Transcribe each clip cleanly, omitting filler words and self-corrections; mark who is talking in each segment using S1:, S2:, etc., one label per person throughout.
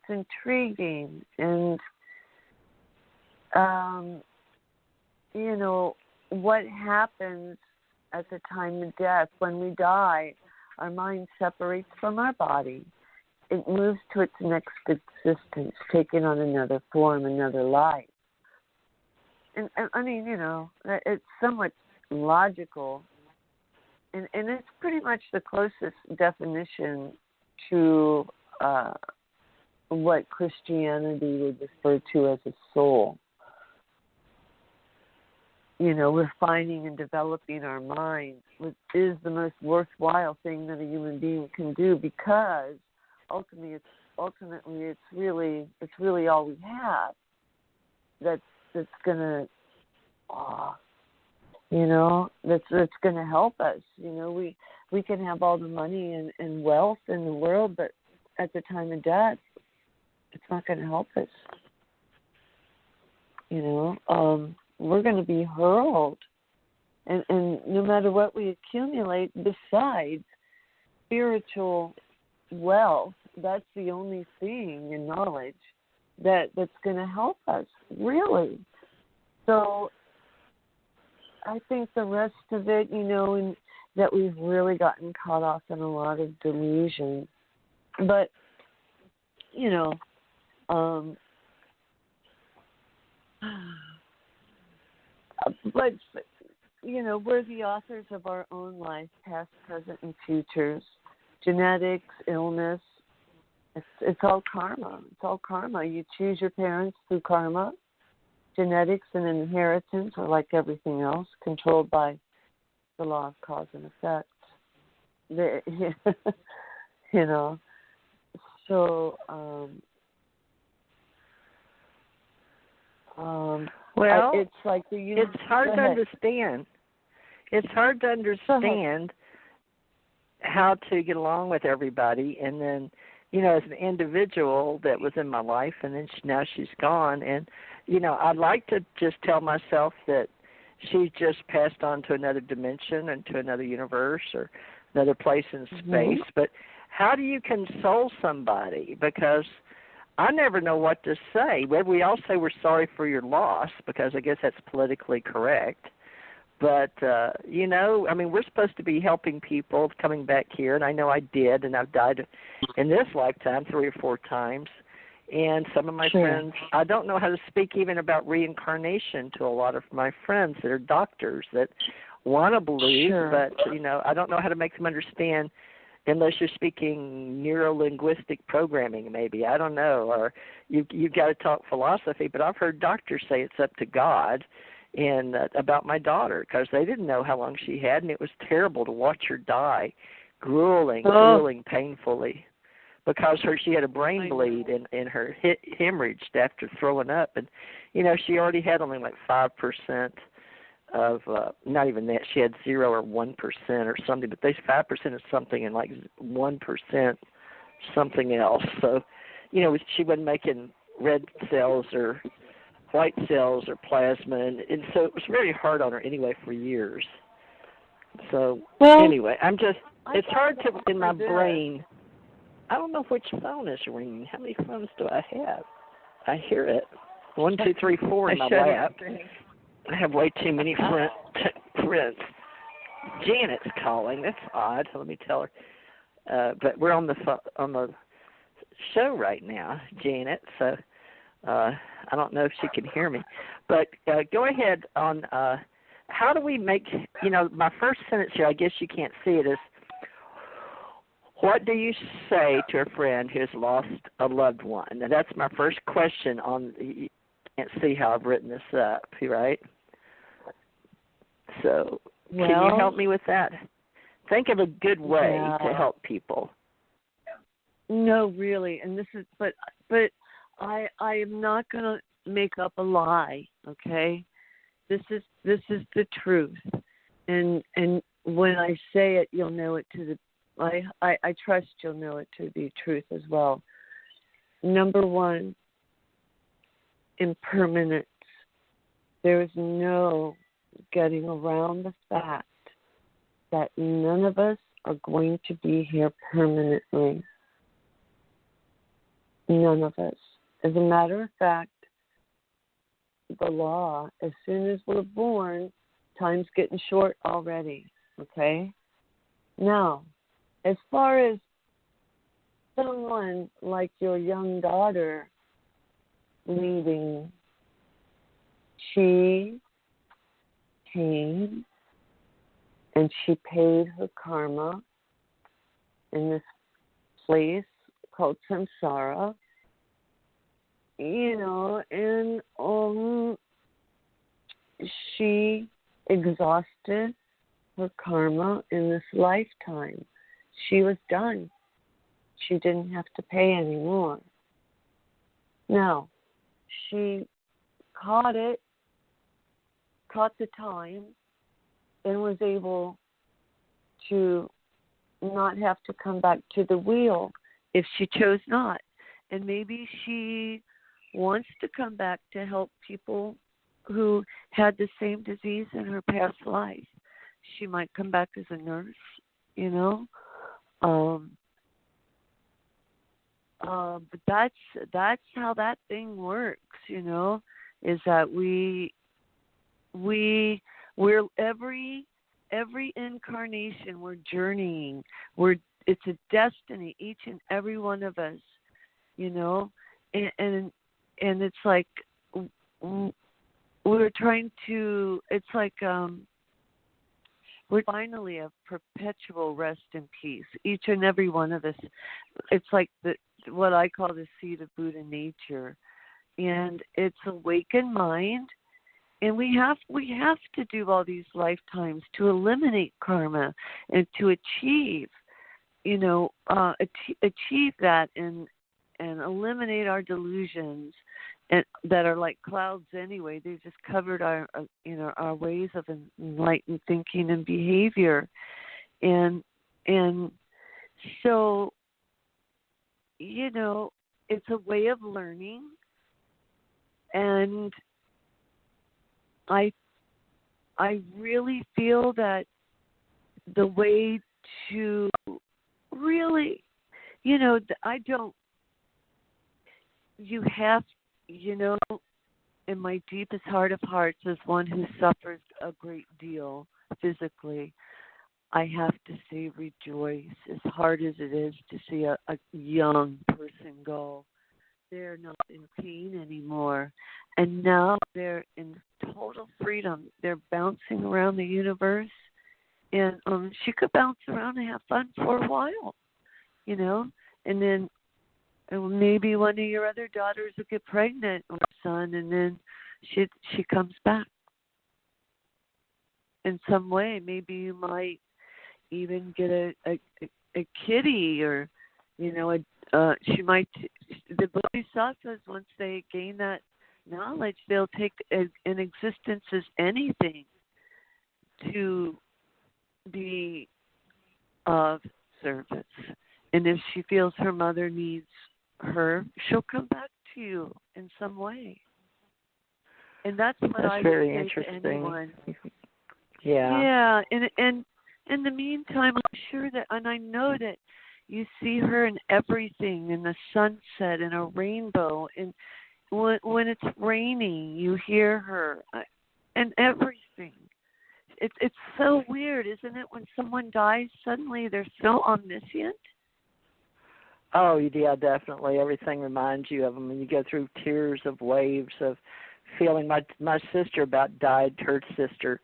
S1: intriguing. And, you know, what happens at the time of death, when we die, our mind separates from our body. It moves to its next existence, taking on another form, another life. And I mean, you know, it's somewhat logical. And it's pretty much the closest definition to what Christianity would refer to as a soul. You know, refining and developing our minds is the most worthwhile thing that a human being can do, because ultimately it's really all we have that's gonna you know, that's going to help us. You know, we can have all the money and wealth in the world, but at the time of death, it's not going to help us. You know, we're going to be hurled. And no matter what we accumulate besides spiritual wealth, that's the only thing in knowledge that's going to help us, really. So I think the rest of it, you know, and that we've really gotten caught off in a lot of delusion. But, you know, but, you know, we're the authors of our own life, past, present, and futures. Genetics, illness, it's all karma. It's all karma. You choose your parents through karma. Genetics and inheritance are like everything else, controlled by the law of cause and effect. You know, so
S2: well,
S1: it's like
S2: it's hard to understand. It's hard to understand how to get along with everybody, and then, you know, as an individual that was in my life, and then now she's gone, and you know, I'd like to just tell myself that she's just passed on to another dimension and to another universe or another place in space. But how do you console somebody? Because I never know what to say. We all say we're sorry for your loss, because I guess that's politically correct. But, you know, I mean, we're supposed to be helping people coming back here, and I know I did, and I've died in this lifetime 3 or 4 times. And some of my friends, I don't know how to speak even about reincarnation to a lot of my friends that are doctors that want to believe, but, you know, I don't know how to make them understand unless you're speaking neuro-linguistic programming maybe. I don't know. Or you've got to talk philosophy, but I've heard doctors say it's up to God. And about my daughter, because they didn't know how long she had, and it was terrible to watch her die, grueling painfully, because she had a brain bleed and her hemorrhaged after throwing up. And, you know, she already had only like 5% of, not even that, she had 0 or 1% or something, but there's 5% of something and like 1% something else. So, you know, she wasn't making red cells or white cells or plasma, and so it was very hard on her anyway for years. So anyway, it's hard to, in my brain, I don't know which phone is ringing. How many phones do I have? I hear it. 1, 2, 3, 4 in my lap. I have way too many friends. Janet's calling. That's odd. Let me tell her. But we're on the show right now, Janet, so I don't know if she can hear me, but go ahead on how do we make, you know, my first sentence here, I guess you can't see it, is what do you say to a friend who has lost a loved one? Now, that's my first question you can't see how I've written this up, right? So can you help me with that? Think of a good way to help people.
S1: No, really, and this is, but I am not going to make up a lie, okay? This is the truth. And when I say it, you'll know it to I trust you'll know it to be truth as well. Number 1, impermanence. There is no getting around the fact that none of us are going to be here permanently. None of us. As a matter of fact, the law, as soon as we're born, time's getting short already, okay? Now, as far as someone like your young daughter leaving, she came and she paid her karma in this place called samsara, and she exhausted her karma in this lifetime. She was done. She didn't have to pay anymore. Now, she caught the time, and was able to not have to come back to the wheel if she chose not. And maybe she wants to come back to help people who had the same disease in her past life. She might come back as a nurse, but that's how that thing works, is that we're every incarnation we're journeying. It's a destiny, each and every one of us, and it's like we're trying to. It's like we're finally a perpetual rest in peace, each and every one of us. It's like what I call the seed of Buddha nature, and it's awakened mind. And we have to do all these lifetimes to eliminate karma and to achieve, achieve that and eliminate our delusions, and that are like clouds anyway. They just covered our ways of enlightened thinking and behavior, and so it's a way of learning, and I really feel that the way to really, you have, in my deepest heart of hearts, as one who suffers a great deal physically, I have to say rejoice, as hard as it is to see a young person go. They're not in pain anymore. And now they're in total freedom. They're bouncing around the universe. And she could bounce around and have fun for a while, And then maybe one of your other daughters will get pregnant or son, and then she comes back in some way. Maybe you might even get a kitty, or, she might, the bodhisattvas, once they gain that knowledge, they'll take an existence as anything to be of service. And if she feels her mother needs her, she'll come back to you in some way. And that's what I would say to anyone. Yeah. And in the meantime, I'm sure that, and I know that you see her in everything, in the sunset, in a rainbow, and when it's raining, you hear her, and everything. It's so weird, isn't it? When someone dies, suddenly they're so omniscient.
S2: Oh, yeah, definitely. Everything reminds you of them, and you go through tears of waves of feeling. My sister about died. Her sister,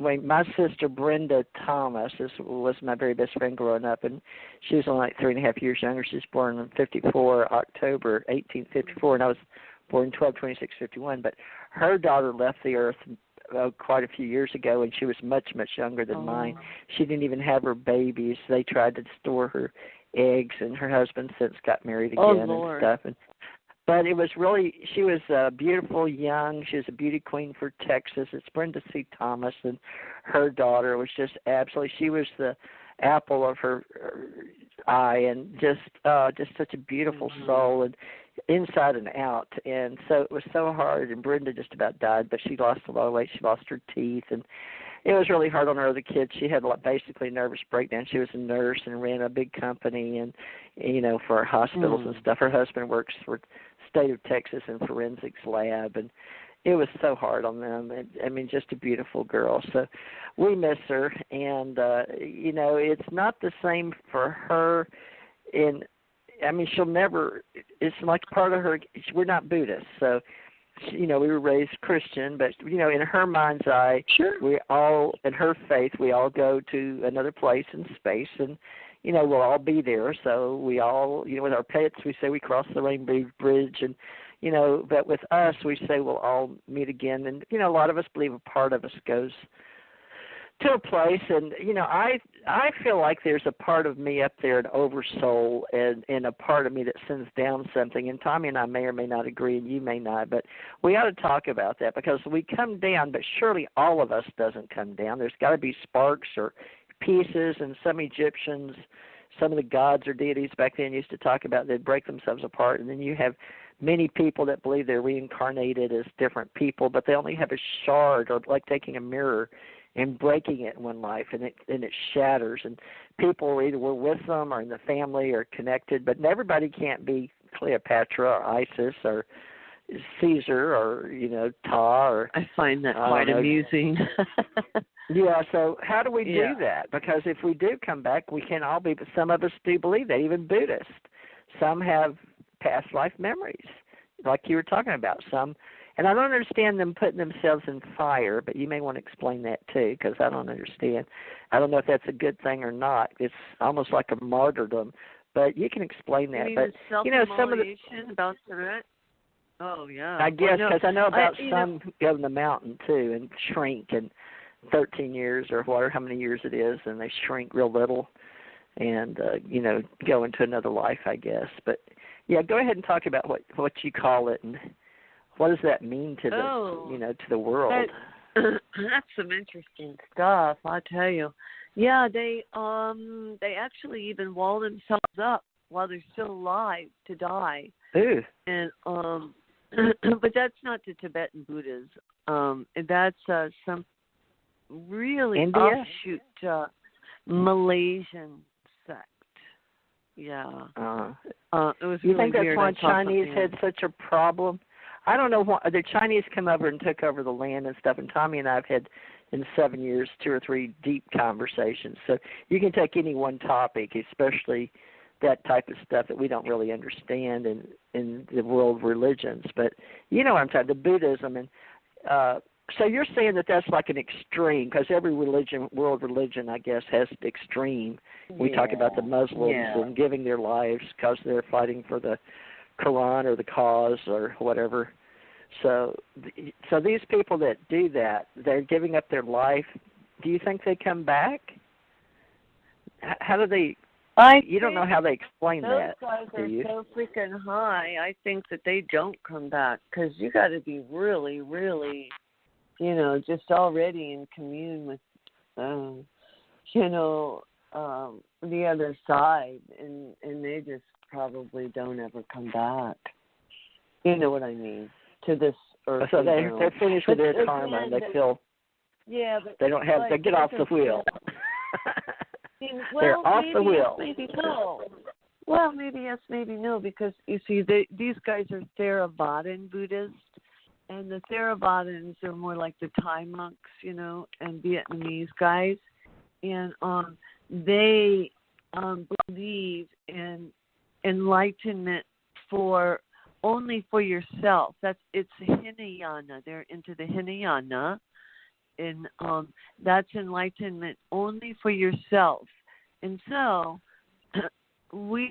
S2: my sister Brenda Thomas was my very best friend growing up, and she was only like 3.5 years younger. She was born in October 1854, and I was born 12/26/51. But her daughter left the earth quite a few years ago, and she was much, much younger than mine. She didn't even have her babies. They tried to store her eggs, and her husband since got married again and stuff. But it was really, she was beautiful, young. She was a beauty queen for Texas. It's Brenda C. Thomas, and her daughter was just absolutely, she was the apple of her eye, and just such a beautiful soul, and inside and out. And so it was so hard, and Brenda just about died, but she lost a lot of weight. She lost her teeth, and it was really hard on her other kids. She had basically a nervous breakdown. She was a nurse and ran a big company, and for hospitals and stuff. Her husband works for state of Texas in forensics lab, and it was so hard on them. Just a beautiful girl. So we miss her, and it's not the same for her. She'll never. It's like part of her. We're not Buddhists, so we were raised Christian, but in her mind's eye,
S1: sure,
S2: we all, in her faith, we all go to another place in space, and we'll all be there. So we all, with our pets, we say we cross the Rainbow Bridge, and but with us, we say we'll all meet again. And a lot of us believe a part of us goes to a place, and I feel like there's a part of me up there, an oversoul, and a part of me that sends down something. And Tommy and I may or may not agree, and you may not, but we ought to talk about that, because we come down, but surely all of us doesn't come down. There's got to be sparks or pieces, and some Egyptians, some of the gods or deities back then used to talk about they'd break themselves apart, and then you have many people that believe they're reincarnated as different people, but they only have a shard, or like taking a mirror and breaking it in one life, and it shatters. And people either were with them or in the family or connected, but everybody can't be Cleopatra or Isis or Caesar or Ta. Or
S1: I find that quite amusing.
S2: Yeah. So how do we do that? Because if we do come back, we can all be. But some of us do believe that, even Buddhists. Some have past life memories, like you were talking about. Some. And I don't understand them putting themselves in fire, but you may want to explain that too, because I don't understand. I don't know if that's a good thing or not. It's almost like a martyrdom, but you can explain that.
S1: You
S2: mean
S1: but
S2: some of the
S1: about that. Oh yeah.
S2: I guess because I know about some who go to the mountain too and shrink in 13 years or whatever, how many years it is, and they shrink real little, and go into another life, I guess. But yeah, go ahead and talk about what you call it and what does that mean to the to the world?
S1: That's some interesting stuff, I tell you. Yeah, they actually even wall themselves up while they're still alive to die.
S2: Ooh.
S1: And but that's not the Tibetan Buddhas. That's some really
S2: India?
S1: offshoot Malaysian sect. Yeah. It was
S2: you
S1: really
S2: think that's
S1: weird.
S2: why Chinese had such a problem? I don't know why the Chinese come over and took over the land and stuff, and Tommy and I have had in 7 years 2 or 3 deep conversations. So you can take any one topic, especially that type of stuff that we don't really understand in the world religions. But you know what I'm talking, the Buddhism. And so you're saying that that's like an extreme, because every religion, world religion, I guess, has extreme. We talk about the Muslims and giving their lives because they're fighting for the Quran or the cause or whatever. So these people that do that, they're giving up their life. Do you think they come back? How do they? You don't know how they explain that, do you?
S1: Those guys are so freaking high. I think that they don't come back, because you got to be really, really, just already in commune with, the other side, and they just probably don't ever come back. You know what I mean? To this earth.
S2: So they're finished with their karma, and they feel
S1: but
S2: they don't have they get off the wheel.
S1: Well,
S2: they're off the wheel.
S1: Yes, maybe no. Well, maybe yes, maybe no, because you see, these guys are Theravadan Buddhists, and the Theravadans are more like the Thai monks, and Vietnamese guys, and they believe in enlightenment only for yourself. It's Hinayana. They're into the Hinayana, and that's enlightenment only for yourself. And so we,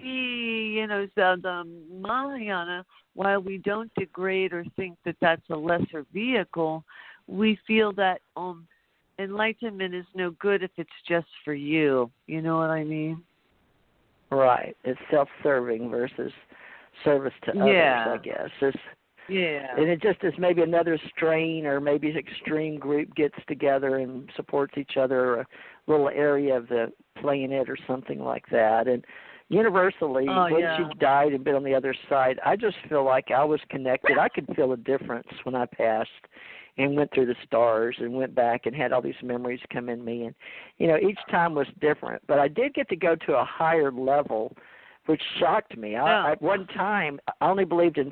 S1: the Mahayana, while we don't degrade or think that that's a lesser vehicle, we feel that enlightenment is no good if it's just for you. You know what I mean?
S2: Right. It's self-serving versus service to others, I guess. And it just is maybe another strain, or maybe an extreme group gets together and supports each other, a little area of the planet or something like that. And universally, once you've died and been on the other side, I just feel like I was connected. I could feel a difference when I passed. and went through the stars and went back and had all these memories come in me. And, you know, each time was different. But I did get to go to a higher level, which shocked me. At one time, I only believed in